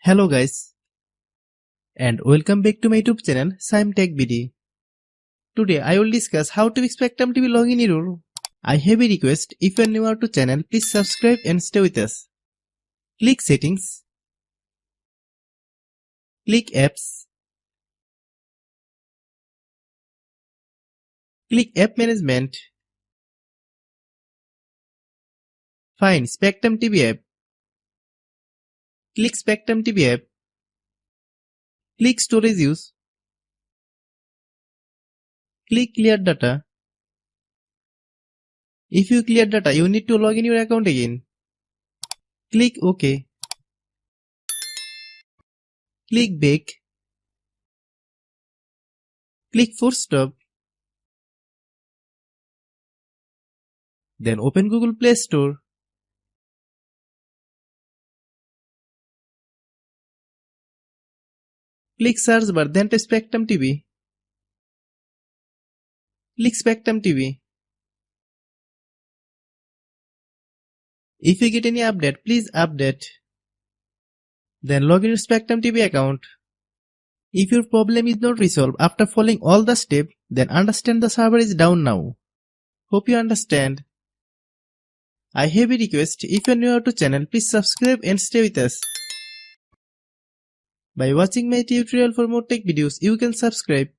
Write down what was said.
Hello guys, and welcome back to my YouTube channel Shaem Tech BD. Today I will discuss how to fix Spectrum TV login error. I have a request, if you are new to channel, please subscribe and stay with us. Click Settings, click Apps, click App Management, find Spectrum TV app, click Spectrum TV app, click Storage Use, click Clear Data. If you clear data, you need to log in your account again. Click OK. Click Back. Click Force Stop. Then open Google Play Store. Click Search bar, then type Spectrum TV. Click Spectrum TV. If you get any update, please update. Then log in your Spectrum TV account. If your problem is not resolved after following all the steps, then understand the server is down now. Hope you understand. I have a request, if you are new to channel, please subscribe and stay with us. By watching my tutorial for more tech videos, you can subscribe.